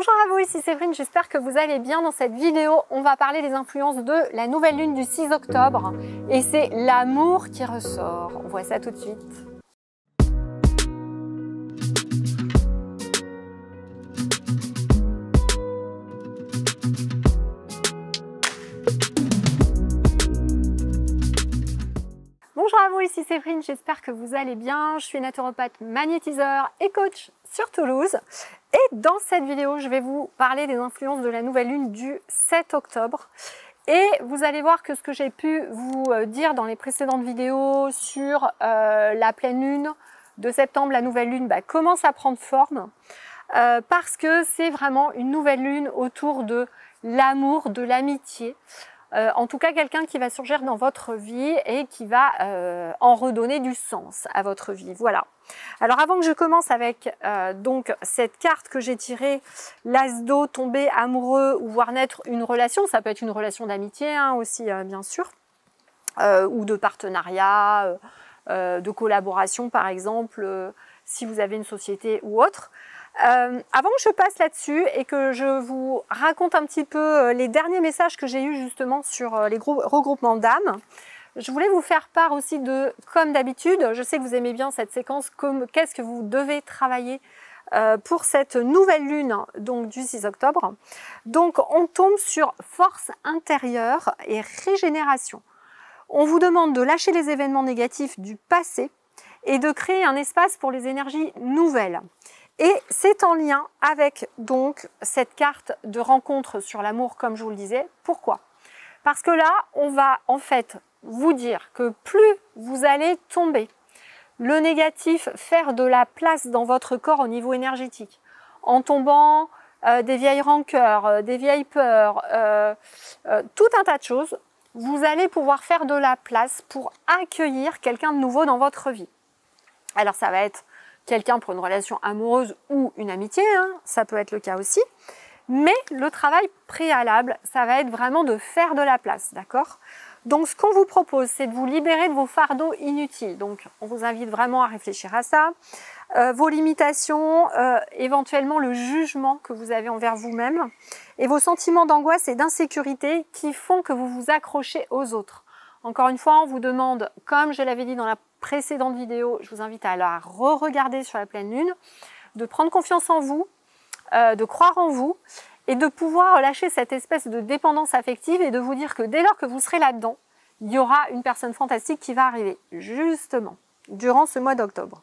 Bonjour à vous, ici Séverine, j'espère que vous allez bien. Dans cette vidéo, on va parler des influences de la nouvelle lune du 6 octobre et c'est l'amour qui ressort. On voit ça tout de suite. Bonjour à vous, ici Séverine, j'espère que vous allez bien. Je suis naturopathe magnétiseur et coach sur Toulouse. Et dans cette vidéo, je vais vous parler des influences de la nouvelle lune du 7 octobre. Et vous allez voir que ce que j'ai pu vous dire dans les précédentes vidéos sur la pleine lune de septembre, la nouvelle lune commence à prendre forme. Parce que c'est vraiment une nouvelle lune autour de l'amour, de l'amitié. En tout cas, quelqu'un qui va surgir dans votre vie et qui va en redonner du sens à votre vie. Voilà. Alors avant que je commence avec donc cette carte que j'ai tirée, l'as d'eau, tomber amoureux ou voir naître une relation, ça peut être une relation d'amitié aussi bien sûr, ou de partenariat, de collaboration par exemple, si vous avez une société ou autre. Avant que je passe là-dessus et que je vous raconte un petit peu les derniers messages que j'ai eus justement sur les regroupements d'âmes, je voulais vous faire part aussi de, comme d'habitude, je sais que vous aimez bien cette séquence, qu'est-ce que vous devez travailler pour cette nouvelle lune donc du 6 octobre. Donc on tombe sur force intérieure et régénération. On vous demande de lâcher les événements négatifs du passé et de créer un espace pour les énergies nouvelles. Et c'est en lien avec donc cette carte de rencontre sur l'amour, comme je vous le disais. Pourquoi? Parce que là, on va en fait vous dire que plus vous allez tomber, le négatif faire de la place dans votre corps au niveau énergétique, en tombant des vieilles rancœurs, des vieilles peurs, tout un tas de choses, vous allez pouvoir faire de la place pour accueillir quelqu'un de nouveau dans votre vie. Alors ça va être quelqu'un pour une relation amoureuse ou une amitié, ça peut être le cas aussi. Mais le travail préalable, ça va être vraiment de faire de la place, d'accord? Donc ce qu'on vous propose, c'est de vous libérer de vos fardeaux inutiles. Donc on vous invite vraiment à réfléchir à ça. Vos limitations, éventuellement le jugement que vous avez envers vous-même et vos sentiments d'angoisse et d'insécurité qui font que vous vous accrochez aux autres. Encore une fois, on vous demande, comme je l'avais dit dans la précédente vidéo, je vous invite à la re-regarder sur la pleine lune, de prendre confiance en vous, de croire en vous et de pouvoir lâcher cette espèce de dépendance affective et de vous dire que dès lors que vous serez là-dedans, il y aura une personne fantastique qui va arriver, justement, durant ce mois d'octobre.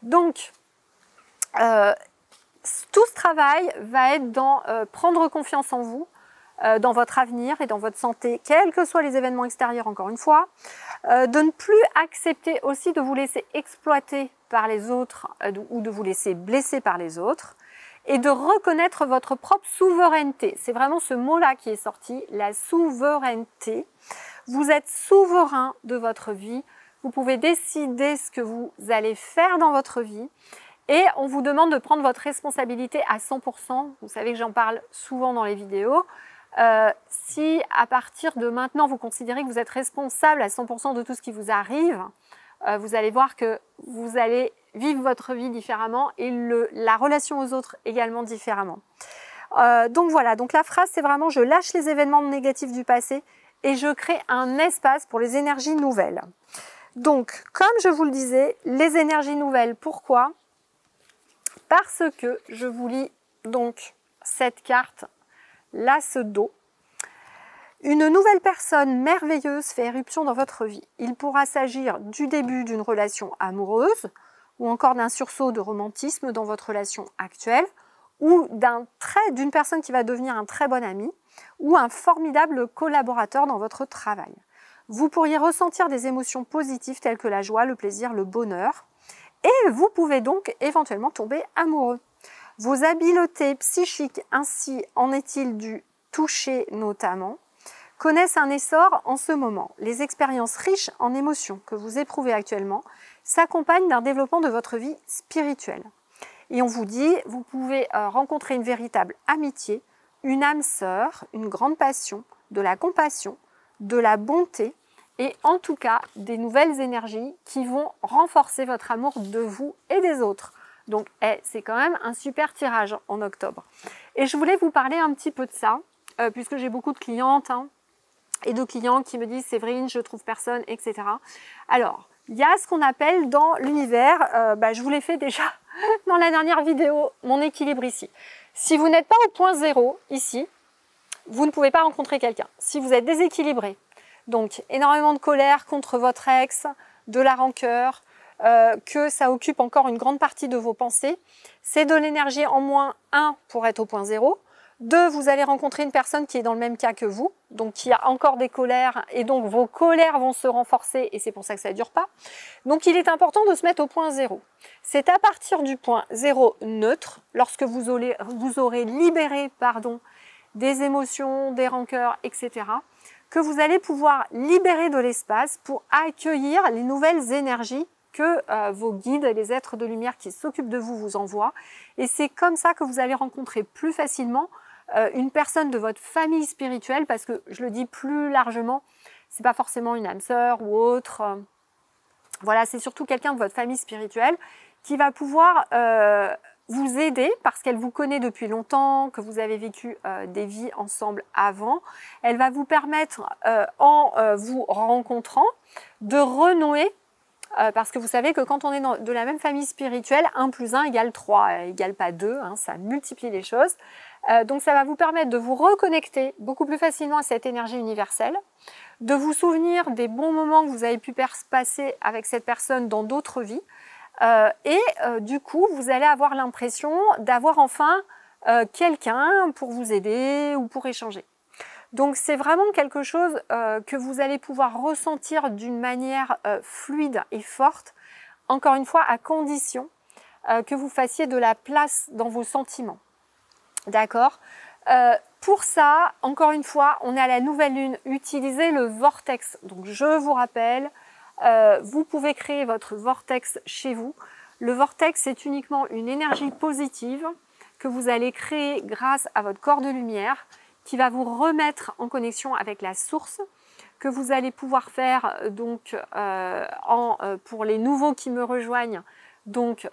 Donc, tout ce travail va être dans prendre confiance en vous, dans votre avenir et dans votre santé, quels que soient les événements extérieurs, encore une fois, de ne plus accepter aussi de vous laisser exploiter par les autres ou de vous laisser blesser par les autres et de reconnaître votre propre souveraineté. C'est vraiment ce mot-là qui est sorti, la souveraineté. Vous êtes souverain de votre vie, vous pouvez décider ce que vous allez faire dans votre vie et on vous demande de prendre votre responsabilité à 100%. Vous savez que j'en parle souvent dans les vidéos. Si à partir de maintenant vous considérez que vous êtes responsable à 100% de tout ce qui vous arrive, vous allez voir que vous allez vivre votre vie différemment et la relation aux autres également différemment. Donc voilà, donc la phrase c'est vraiment je lâche les événements négatifs du passé et je crée un espace pour les énergies nouvelles. Donc comme je vous le disais, les énergies nouvelles, pourquoi? Parce que je vous lis donc cette carte, l'as d'eau. Une nouvelle personne merveilleuse fait éruption dans votre vie. Il pourra s'agir du début d'une relation amoureuse ou encore d'un sursaut de romantisme dans votre relation actuelle ou d'une personne qui va devenir un très bon ami ou un formidable collaborateur dans votre travail. Vous pourriez ressentir des émotions positives telles que la joie, le plaisir, le bonheur et vous pouvez donc éventuellement tomber amoureux. Vos habiletés psychiques, ainsi en est-il du toucher notamment, connaissent un essor en ce moment. Les expériences riches en émotions que vous éprouvez actuellement s'accompagnent d'un développement de votre vie spirituelle. Et on vous dit, vous pouvez rencontrer une véritable amitié, une âme sœur, une grande passion, de la compassion, de la bonté et en tout cas des nouvelles énergies qui vont renforcer votre amour de vous et des autres. Donc c'est quand même un super tirage en octobre. Et je voulais vous parler un petit peu de ça, puisque j'ai beaucoup de clientes et de clients qui me disent « Séverine, je trouve personne, etc. » Alors, il y a ce qu'on appelle dans l'univers, je vous l'ai fait déjà dans la dernière vidéo, mon équilibre ici. Si vous n'êtes pas au point zéro ici, vous ne pouvez pas rencontrer quelqu'un. Si vous êtes déséquilibré, donc énormément de colère contre votre ex, de la rancœur, que ça occupe encore une grande partie de vos pensées, c'est de l'énergie en moins 1 pour être au point zéro. 2, vous allez rencontrer une personne qui est dans le même cas que vous, donc qui a encore des colères, et donc vos colères vont se renforcer, et c'est pour ça que ça ne dure pas. Donc il est important de se mettre au point zéro. C'est à partir du point zéro neutre, lorsque vous aurez libéré des émotions, des rancœurs, etc., que vous allez pouvoir libérer de l'espace pour accueillir les nouvelles énergies que vos guides, les êtres de lumière qui s'occupent de vous, vous envoient. Et c'est comme ça que vous allez rencontrer plus facilement une personne de votre famille spirituelle, parce que je le dis plus largement, c'est pas forcément une âme sœur ou autre. Voilà, c'est surtout quelqu'un de votre famille spirituelle qui va pouvoir vous aider parce qu'elle vous connaît depuis longtemps, que vous avez vécu des vies ensemble avant. Elle va vous permettre, en vous rencontrant, de renouer. Parce que vous savez que quand on est de la même famille spirituelle, 1 + 1 = 3, égale pas 2, ça multiplie les choses. Donc ça va vous permettre de vous reconnecter beaucoup plus facilement à cette énergie universelle, de vous souvenir des bons moments que vous avez pu passer avec cette personne dans d'autres vies, du coup vous allez avoir l'impression d'avoir enfin quelqu'un pour vous aider ou pour échanger. Donc c'est vraiment quelque chose que vous allez pouvoir ressentir d'une manière fluide et forte, encore une fois à condition que vous fassiez de la place dans vos sentiments. D'accord? Pour ça, encore une fois, on est à la nouvelle lune, utilisez le vortex. Donc je vous rappelle, vous pouvez créer votre vortex chez vous. Le vortex, c'est uniquement une énergie positive que vous allez créer grâce à votre corps de lumière, qui va vous remettre en connexion avec la source, que vous allez pouvoir faire donc pour les nouveaux qui me rejoignent. Donc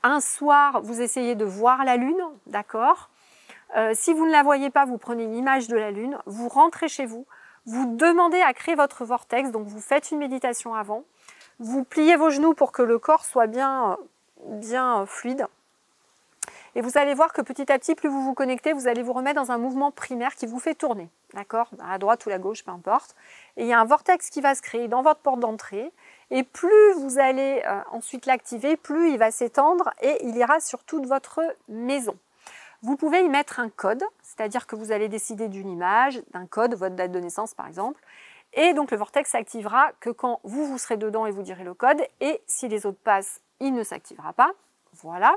un soir, vous essayez de voir la lune, d'accord? Si vous ne la voyez pas, vous prenez une image de la lune, vous rentrez chez vous, vous demandez à créer votre vortex, donc vous faites une méditation avant, vous pliez vos genoux pour que le corps soit bien fluide. Et vous allez voir que petit à petit, plus vous vous connectez, vous allez vous remettre dans un mouvement primaire qui vous fait tourner, d'accord? À droite ou à gauche, peu importe. Et il y a un vortex qui va se créer dans votre porte d'entrée. Et plus vous allez ensuite l'activer, plus il va s'étendre et il ira sur toute votre maison. Vous pouvez y mettre un code, c'est-à-dire que vous allez décider d'une image, d'un code, votre date de naissance par exemple. Et donc le vortex s'activera que quand vous serez dedans et vous direz le code. Et si les autres passent, il ne s'activera pas. Voilà.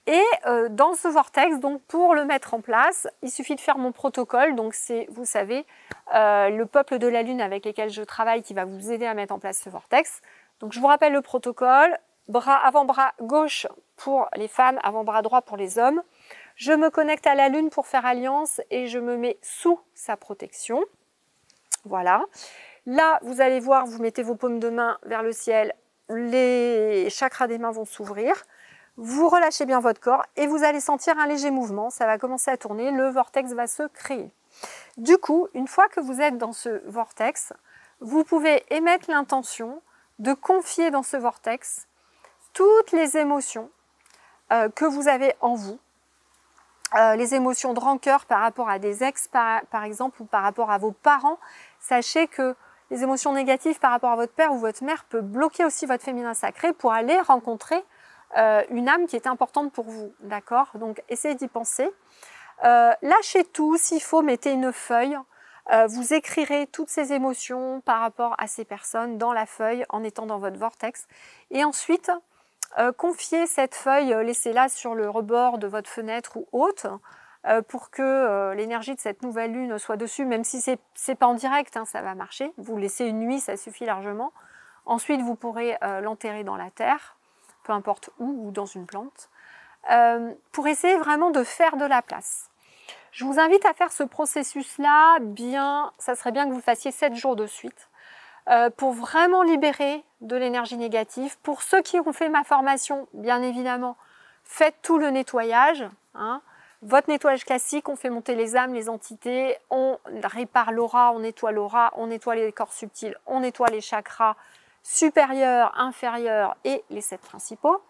Et dans ce vortex, donc pour le mettre en place, il suffit de faire mon protocole. Donc c'est, vous savez, le peuple de la Lune avec lesquels je travaille qui va vous aider à mettre en place ce vortex. Donc je vous rappelle le protocole. Avant-bras gauche pour les femmes, avant-bras droit pour les hommes. Je me connecte à la Lune pour faire alliance et je me mets sous sa protection. Voilà. Là, vous allez voir, vous mettez vos paumes de main vers le ciel. Les chakras des mains vont s'ouvrir. Vous relâchez bien votre corps et vous allez sentir un léger mouvement. Ça va commencer à tourner, le vortex va se créer. Du coup, une fois que vous êtes dans ce vortex, vous pouvez émettre l'intention de confier dans ce vortex toutes les émotions que vous avez en vous. Les émotions de rancœur par rapport à des ex, par exemple, ou par rapport à vos parents. Sachez que les émotions négatives par rapport à votre père ou votre mère peuvent bloquer aussi votre féminin sacré pour aller rencontrer une âme qui est importante pour vous, d'accord? Donc, essayez d'y penser. Lâchez tout, s'il faut, mettez une feuille. Vous écrirez toutes ces émotions par rapport à ces personnes dans la feuille en étant dans votre vortex. Et ensuite, confiez cette feuille, laissez-la sur le rebord de votre fenêtre ou autre pour que l'énergie de cette nouvelle lune soit dessus, même si c'est pas en direct, ça va marcher. Vous laissez une nuit, ça suffit largement. Ensuite, vous pourrez l'enterrer dans la terre, peu importe où, ou dans une plante, pour essayer vraiment de faire de la place. Je vous invite à faire ce processus-là ça serait bien que vous fassiez 7 jours de suite, pour vraiment libérer de l'énergie négative. Pour ceux qui ont fait ma formation, bien évidemment, faites tout le nettoyage. Hein. Votre nettoyage classique, on fait monter les âmes, les entités, on répare l'aura, on nettoie les corps subtils, on nettoie les chakras supérieurs, inférieurs et les 7 principaux.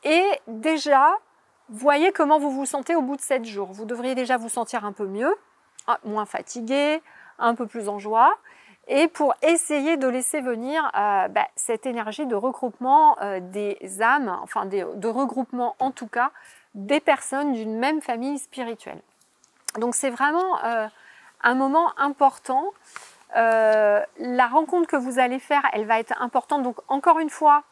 Et déjà, voyez comment vous vous sentez au bout de 7 jours. Vous devriez déjà vous sentir un peu mieux, moins fatigué, un peu plus en joie. Et pour essayer de laisser venir cette énergie de regroupement des âmes, enfin de regroupement en tout cas, des personnes d'une même famille spirituelle. Donc c'est vraiment un moment important. La rencontre que vous allez faire, elle va être importante. Donc encore une fois,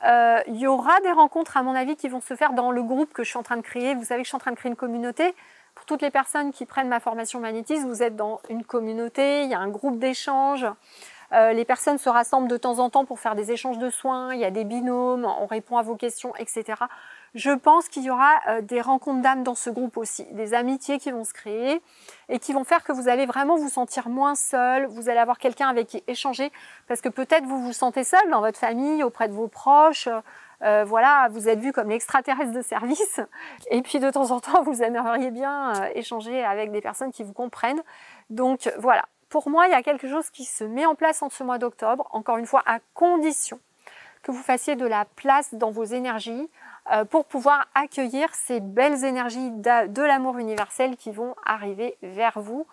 il y aura des rencontres à mon avis qui vont se faire dans le groupe que je suis en train de créer. Vous savez que je suis en train de créer une communauté. Pour toutes les personnes qui prennent ma formation magnétisme, vous êtes dans une communauté, il y a un groupe d'échange. Les personnes se rassemblent de temps en temps pour faire des échanges de soins, il y a des binômes, on répond à vos questions, etc. Je pense qu'il y aura des rencontres d'âmes dans ce groupe aussi, des amitiés qui vont se créer et qui vont faire que vous allez vraiment vous sentir moins seul, vous allez avoir quelqu'un avec qui échanger, parce que peut-être vous vous sentez seul dans votre famille, auprès de vos proches, voilà, vous êtes vu comme l'extraterrestre de service, et puis de temps en temps, vous aimeriez bien échanger avec des personnes qui vous comprennent. Donc voilà, pour moi, il y a quelque chose qui se met en place en ce mois d'octobre, encore une fois, à condition que vous fassiez de la place dans vos énergies pour pouvoir accueillir ces belles énergies de l'amour universel qui vont arriver vers vous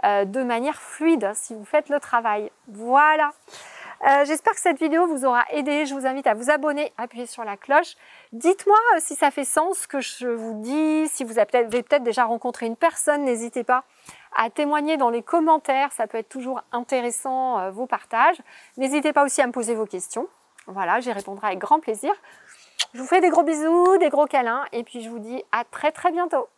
de manière fluide si vous faites le travail. Voilà. J'espère que cette vidéo vous aura aidé. Je vous invite à vous abonner, appuyer sur la cloche. Dites-moi si ça fait sens ce que je vous dis, si vous avez peut-être déjà rencontré une personne, n'hésitez pas à témoigner dans les commentaires. Ça peut être toujours intéressant vos partages. N'hésitez pas aussi à me poser vos questions. Voilà, j'y répondrai avec grand plaisir. Je vous fais des gros bisous, des gros câlins et puis je vous dis à très bientôt.